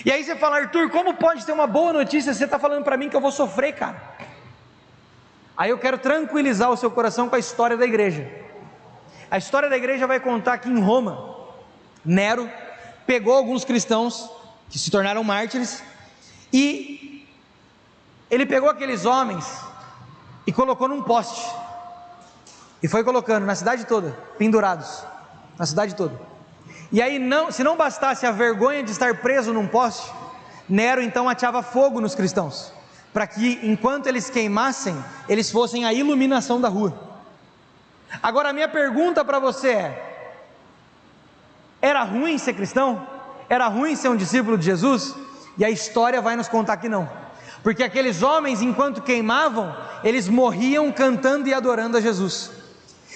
E aí você fala: Arthur, como pode ter uma boa notícia se você está falando para mim que eu vou sofrer, cara? Aí eu quero tranquilizar o seu coração com a história da igreja. A história da igreja vai contar que em Roma, Nero pegou alguns cristãos que se tornaram mártires, e ele pegou aqueles homens e colocou num poste, e foi colocando na cidade toda, pendurados, na cidade toda. E aí, se não bastasse a vergonha de estar preso num poste, Nero então ateava fogo nos cristãos, para que enquanto eles queimassem, eles fossem a iluminação da rua. Agora a minha pergunta para você é: era ruim ser cristão? Era ruim ser um discípulo de Jesus? E a história vai nos contar que não, porque aqueles homens, enquanto queimavam, eles morriam cantando e adorando a Jesus.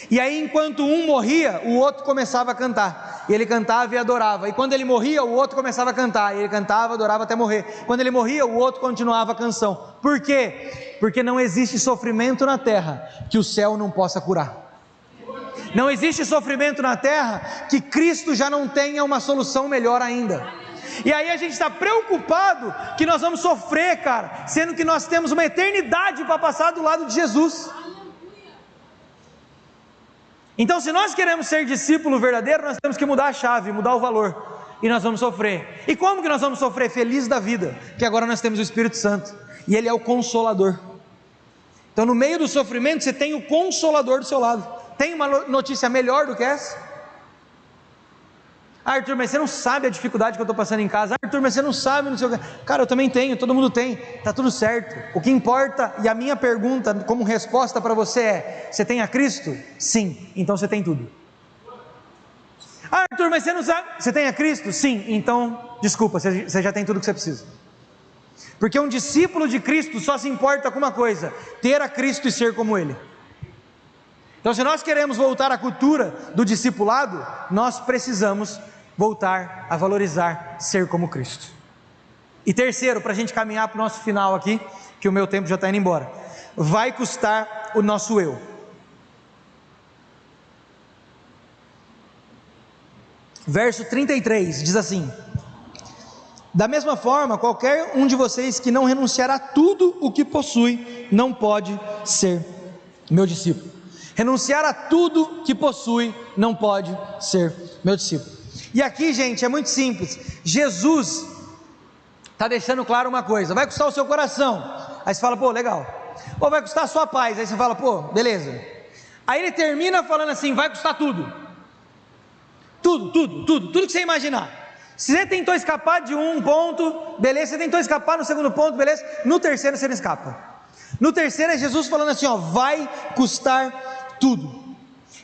E aí, enquanto um morria, o outro começava a cantar, e ele cantava e adorava. E quando ele morria, o outro começava a cantar, e ele cantava, adorava até morrer. Quando ele morria, o outro continuava a canção. Por quê? Porque não existe sofrimento na terra que o céu não possa curar. Não existe sofrimento na terra que Cristo já não tenha uma solução melhor ainda. E aí a gente está preocupado que nós vamos sofrer, cara, sendo que nós temos uma eternidade para passar do lado de Jesus. Então, se nós queremos ser discípulo verdadeiro, nós temos que mudar a chave, mudar o valor, e nós vamos sofrer. E como que nós vamos sofrer? Feliz da vida, que agora nós temos o Espírito Santo, e Ele é o Consolador. Então, no meio do sofrimento, você tem o Consolador do seu lado. Tem uma notícia melhor do que essa? Arthur, mas você não sabe a dificuldade que eu estou passando em casa. Arthur, mas você não sabe, não sei o que. Cara, eu também tenho, todo mundo tem, está tudo certo. O que importa, e a minha pergunta como resposta para você é: você tem a Cristo? Sim, então você tem tudo. Ah, Arthur, mas você não sabe, você tem a Cristo? Sim, então, desculpa, você já tem tudo que você precisa. Porque um discípulo de Cristo só se importa com uma coisa: ter a Cristo e ser como Ele. Então, se nós queremos voltar à cultura do discipulado, nós precisamos voltar a valorizar ser como Cristo. E terceiro, para a gente caminhar para o nosso final aqui, que o meu tempo já está indo embora, vai custar o nosso eu. Verso 33 diz assim: da mesma forma, qualquer um de vocês que não renunciar a tudo o que possui, não pode ser meu discípulo. Renunciar a tudo que possui, não pode ser meu discípulo. E aqui, gente, é muito simples. Jesus está deixando claro uma coisa: vai custar o seu coração. Aí você fala, pô, legal. Ou vai custar a sua paz. Aí você fala, pô, beleza. Aí ele termina falando assim: vai custar tudo. Tudo que você imaginar. Se você tentou escapar de um ponto, beleza. Você tentou escapar no segundo ponto, beleza. No terceiro você não escapa. No terceiro é Jesus falando assim, ó, vai custar tudo.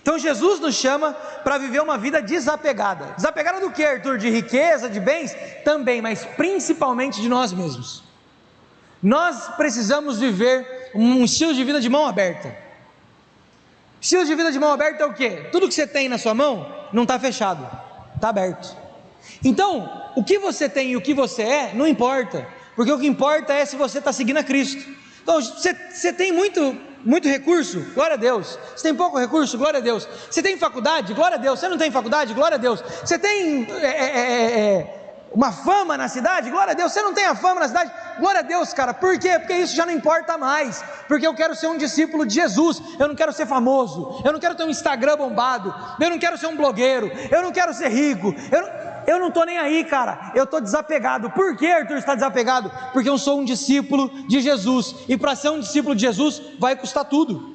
Então Jesus nos chama para viver uma vida desapegada. Desapegada do que, Arthur? De riqueza, de bens? Também, mas principalmente de nós mesmos. Nós precisamos viver um estilo de vida de mão aberta. Estilo de vida de mão aberta é o quê? Tudo que você tem na sua mão não está fechado, está aberto. Então, o que você tem e o que você é, não importa, porque o que importa é se você está seguindo a Cristo. Então, você tem muito recurso, glória a Deus. Você tem pouco recurso, glória a Deus. Você tem faculdade, glória a Deus. Você não tem faculdade, glória a Deus. Você tem uma fama na cidade, glória a Deus. Você não tem a fama na cidade, glória a Deus, cara. Por quê? Porque isso já não importa mais. Porque eu quero ser um discípulo de Jesus. Eu não quero ser famoso. Eu não quero ter um Instagram bombado. Eu não quero ser um blogueiro. Eu não quero ser rico. Eu não estou nem aí, cara. Eu estou desapegado. Por que, Arthur, está desapegado? Porque eu sou um discípulo de Jesus. E para ser um discípulo de Jesus, vai custar tudo.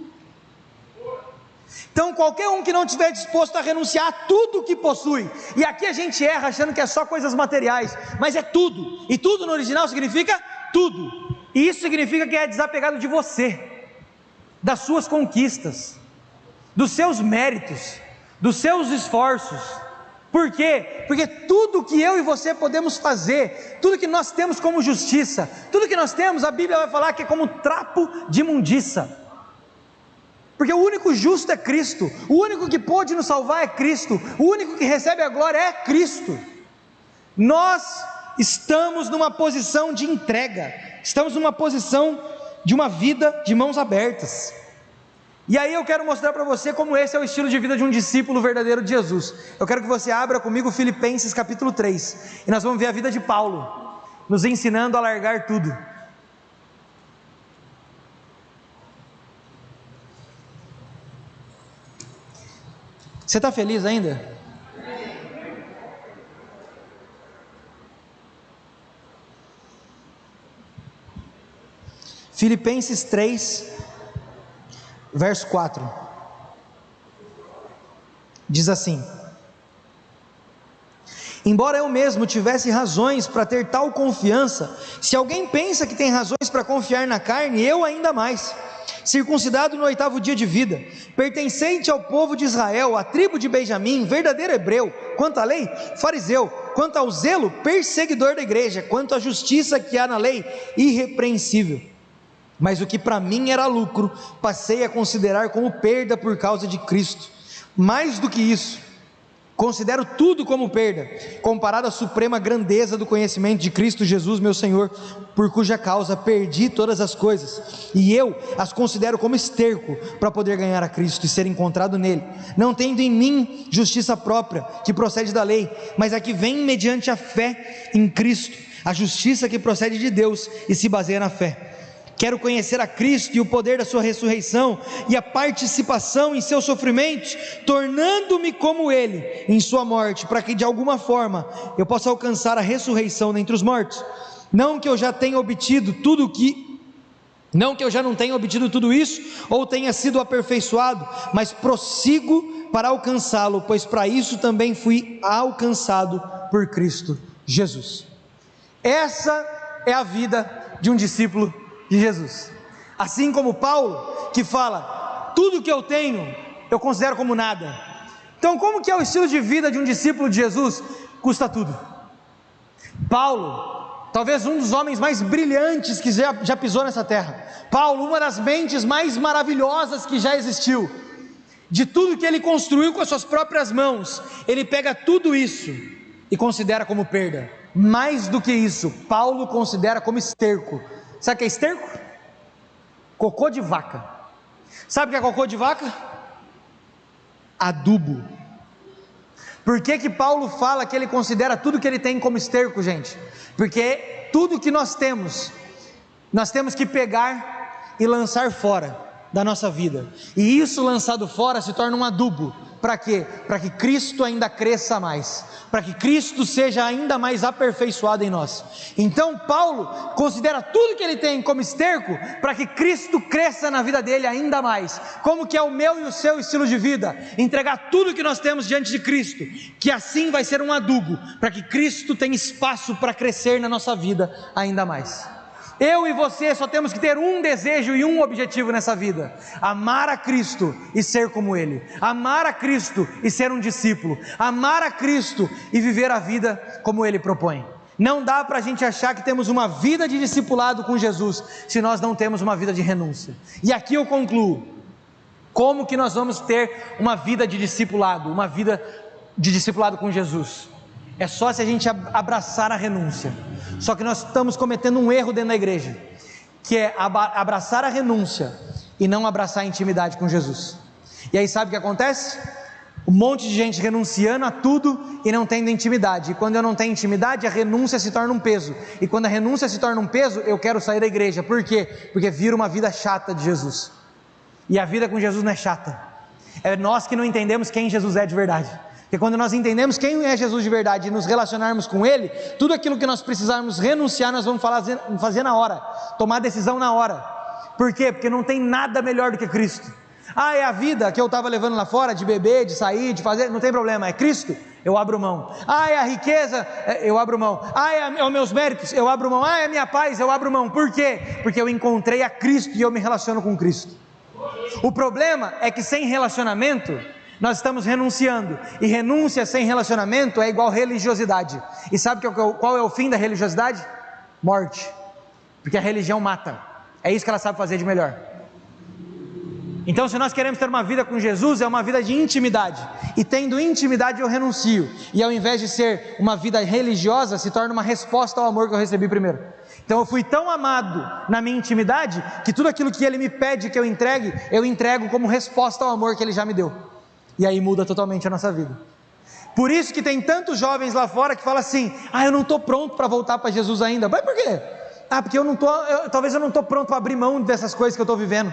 Então qualquer um que não estiver disposto a renunciar a tudo que possui, e aqui a gente erra achando que é só coisas materiais, mas é tudo, e tudo no original significa tudo, e isso significa que é desapegado de você, das suas conquistas, dos seus méritos, dos seus esforços. Por quê? Porque tudo que eu e você podemos fazer, tudo que nós temos como justiça, tudo que nós temos, a Bíblia vai falar que é como trapo de imundícia. Porque o único justo é Cristo, o único que pôde nos salvar é Cristo, o único que recebe a glória é Cristo. Nós estamos numa posição de entrega, estamos numa posição de uma vida de mãos abertas. E aí eu quero mostrar para você como esse é o estilo de vida de um discípulo verdadeiro de Jesus. Eu quero que você abra comigo Filipenses capítulo 3, e nós vamos ver a vida de Paulo, nos ensinando a largar tudo. Você está feliz ainda? Filipenses 3, verso 4, diz assim: embora eu mesmo tivesse razões para ter tal confiança, se alguém pensa que tem razões para confiar na carne, eu ainda mais. Circuncidado no 8º dia de vida, pertencente ao povo de Israel, à tribo de Benjamim, verdadeiro hebreu, quanto à lei, fariseu, quanto ao zelo, perseguidor da igreja, quanto à justiça que há na lei, irrepreensível. Mas o que para mim era lucro, passei a considerar como perda por causa de Cristo. Mais do que isso, considero tudo como perda, comparado à suprema grandeza do conhecimento de Cristo Jesus, meu Senhor, por cuja causa perdi todas as coisas, e eu as considero como esterco, para poder ganhar a Cristo e ser encontrado nele, não tendo em mim justiça própria, que procede da lei, mas a que vem mediante a fé em Cristo, a justiça que procede de Deus e se baseia na fé. Quero conhecer a Cristo e o poder da sua ressurreição e a participação em seus sofrimentos, tornando-me como Ele em sua morte, para que de alguma forma eu possa alcançar a ressurreição dentre os mortos. Não que eu já não tenha obtido tudo isso, ou tenha sido aperfeiçoado, mas prossigo para alcançá-lo, pois para isso também fui alcançado por Cristo Jesus. Essa é a vida de um discípulo de Jesus, assim como Paulo, que fala, tudo que eu tenho, eu considero como nada, Então, como que é o estilo de vida de um discípulo de Jesus? Custa tudo. Paulo, talvez um dos homens mais brilhantes que já pisou nessa terra. Paulo, uma das mentes mais maravilhosas que já existiu. De tudo que ele construiu com as suas próprias mãos, ele pega tudo isso e considera como perda. Mais do que isso, Paulo considera como esterco. Sabe o que é esterco? Cocô de vaca. Sabe o que é cocô de vaca? Adubo. Por que Paulo fala que ele considera tudo que ele tem como esterco, gente? Porque tudo que nós temos que pegar e lançar fora da nossa vida, e isso lançado fora se torna um adubo. Para quê? Para que Cristo ainda cresça mais, para que Cristo seja ainda mais aperfeiçoado em nós. Então Paulo considera tudo que ele tem como esterco, para que Cristo cresça na vida dele ainda mais. Como que é o meu e o seu estilo de vida? Entregar tudo que nós temos diante de Cristo, que assim vai ser um adubo, para que Cristo tenha espaço para crescer na nossa vida ainda mais. Eu e você só temos que ter um desejo e um objetivo nessa vida: amar a Cristo e ser como Ele, amar a Cristo e ser um discípulo, amar a Cristo e viver a vida como Ele propõe. Não dá para a gente achar que temos uma vida de discipulado com Jesus, se nós não temos uma vida de renúncia. E aqui eu concluo: como que nós vamos ter uma vida de discipulado, uma vida de discipulado com Jesus? É só se a gente abraçar a renúncia. Só que nós estamos cometendo um erro dentro da igreja, que é abraçar a renúncia e não abraçar a intimidade com Jesus. E aí sabe o que acontece? Um monte de gente renunciando a tudo e não tendo intimidade. E quando eu não tenho intimidade, a renúncia se torna um peso. E quando a renúncia se torna um peso, eu quero sair da igreja. Por quê? Porque vira uma vida chata de Jesus. E a vida com Jesus não é chata. É nós que não entendemos quem Jesus é de verdade. Porque quando nós entendemos quem é Jesus de verdade e nos relacionarmos com Ele, tudo aquilo que nós precisarmos renunciar, nós vamos fazer na hora, tomar decisão na hora. Por quê? Porque não tem nada melhor do que Cristo. É a vida que eu estava levando lá fora, de beber, de sair, de fazer, não tem problema, é Cristo, eu abro mão. É a riqueza, eu abro mão. É os meus méritos, eu abro mão. É a minha paz, eu abro mão. Por quê? Porque eu encontrei a Cristo e eu me relaciono com Cristo. O problema é que sem relacionamento nós estamos renunciando, e renúncia sem relacionamento é igual religiosidade. E sabe qual é o fim da religiosidade? Morte. Porque a religião mata. É isso que ela sabe fazer de melhor. Então, se nós queremos ter uma vida com Jesus, é uma vida de intimidade, e tendo intimidade eu renuncio, e ao invés de ser uma vida religiosa, se torna uma resposta ao amor que eu recebi primeiro. Então eu fui tão amado na minha intimidade, que tudo aquilo que Ele me pede que eu entrego como resposta ao amor que Ele já me deu. E aí muda totalmente a nossa vida. Por isso que tem tantos jovens lá fora que falam assim: eu não estou pronto para voltar para Jesus ainda. Mas por quê? Porque talvez eu não estou pronto para abrir mão dessas coisas que eu estou vivendo.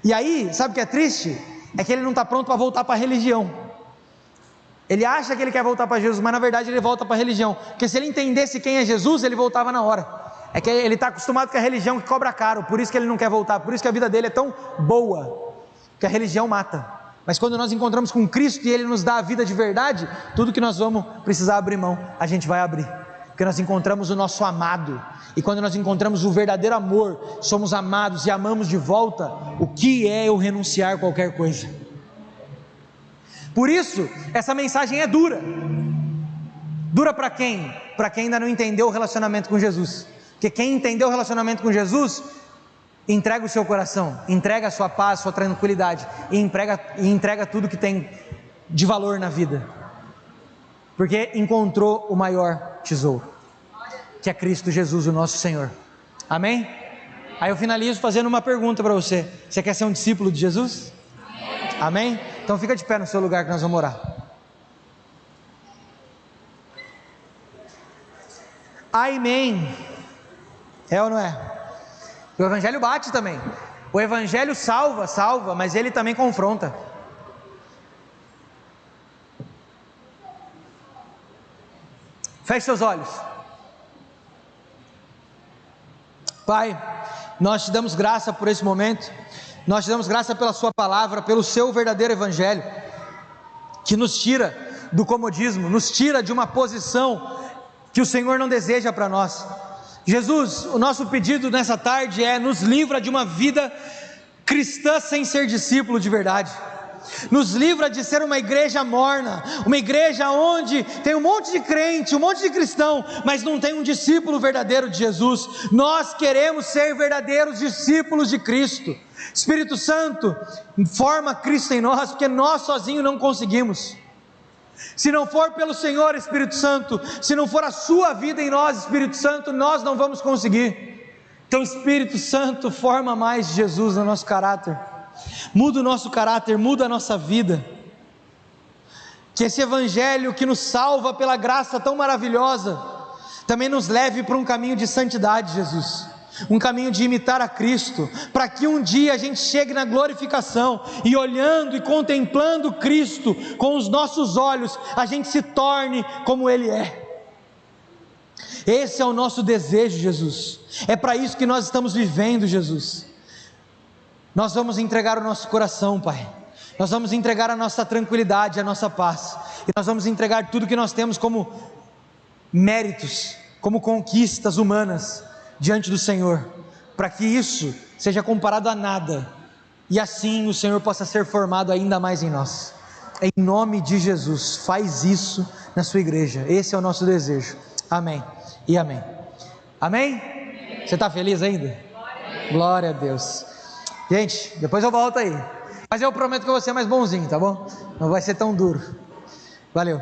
E aí, sabe o que é triste? É que ele não está pronto para voltar para a religião. Ele acha que ele quer voltar para Jesus, mas na verdade ele volta para a religião. Porque se ele entendesse quem é Jesus, ele voltava na hora. É que ele está acostumado com a religião que cobra caro, por isso que ele não quer voltar, por isso que a vida dele é tão boa, que a religião mata. Mas quando nós encontramos com Cristo e Ele nos dá a vida de verdade, tudo que nós vamos precisar abrir mão, a gente vai abrir, porque nós encontramos o nosso amado, e quando nós encontramos o verdadeiro amor, somos amados e amamos de volta. O que é eu renunciar a qualquer coisa? Por isso, essa mensagem é dura. Dura para quem? Para quem ainda não entendeu o relacionamento com Jesus, porque quem entendeu o relacionamento com Jesus, entrega o seu coração, entrega a sua paz, a sua tranquilidade, e entrega tudo que tem de valor na vida, porque encontrou o maior tesouro, que é Cristo Jesus, o nosso Senhor. Amém? Aí eu finalizo fazendo uma pergunta para você: você quer ser um discípulo de Jesus? Amém? Então fica de pé no seu lugar que nós vamos orar. Amém. É ou não é? O Evangelho bate também. O Evangelho salva, mas ele também confronta. Feche seus olhos. Pai, nós te damos graça por esse momento. Nós te damos graça pela sua palavra, pelo seu verdadeiro Evangelho, que nos tira do comodismo, nos tira de uma posição que o Senhor não deseja para nós. Jesus, o nosso pedido nessa tarde é: nos livra de uma vida cristã sem ser discípulo de verdade. Nos livra de ser uma igreja morna, uma igreja onde tem um monte de crente, um monte de cristão, mas não tem um discípulo verdadeiro de Jesus. Nós queremos ser verdadeiros discípulos de Cristo. Espírito Santo, forma Cristo em nós, porque nós sozinhos não conseguimos. Se não for pelo Senhor, Espírito Santo, se não for a sua vida em nós, Espírito Santo, nós não vamos conseguir. Então, Espírito Santo, forma mais Jesus no nosso caráter, muda o nosso caráter, muda a nossa vida. Que esse evangelho que nos salva pela graça tão maravilhosa, também nos leve para um caminho de santidade, Jesus, um caminho de imitar a Cristo, para que um dia a gente chegue na glorificação, e olhando e contemplando Cristo com os nossos olhos, a gente se torne como Ele é. Esse é o nosso desejo, Jesus, é para isso que nós estamos vivendo, Jesus. Nós vamos entregar o nosso coração, Pai, nós vamos entregar a nossa tranquilidade, a nossa paz, e nós vamos entregar tudo que nós temos como méritos, como conquistas humanas, diante do Senhor, para que isso seja comparado a nada, e assim o Senhor possa ser formado ainda mais em nós. Em nome de Jesus, faz isso na sua igreja, esse é o nosso desejo. Amém e amém. Amém? Você está feliz ainda? Glória a Deus. Gente, depois eu volto aí, mas eu prometo que eu vou ser mais bonzinho, tá bom? Não vai ser tão duro. Valeu.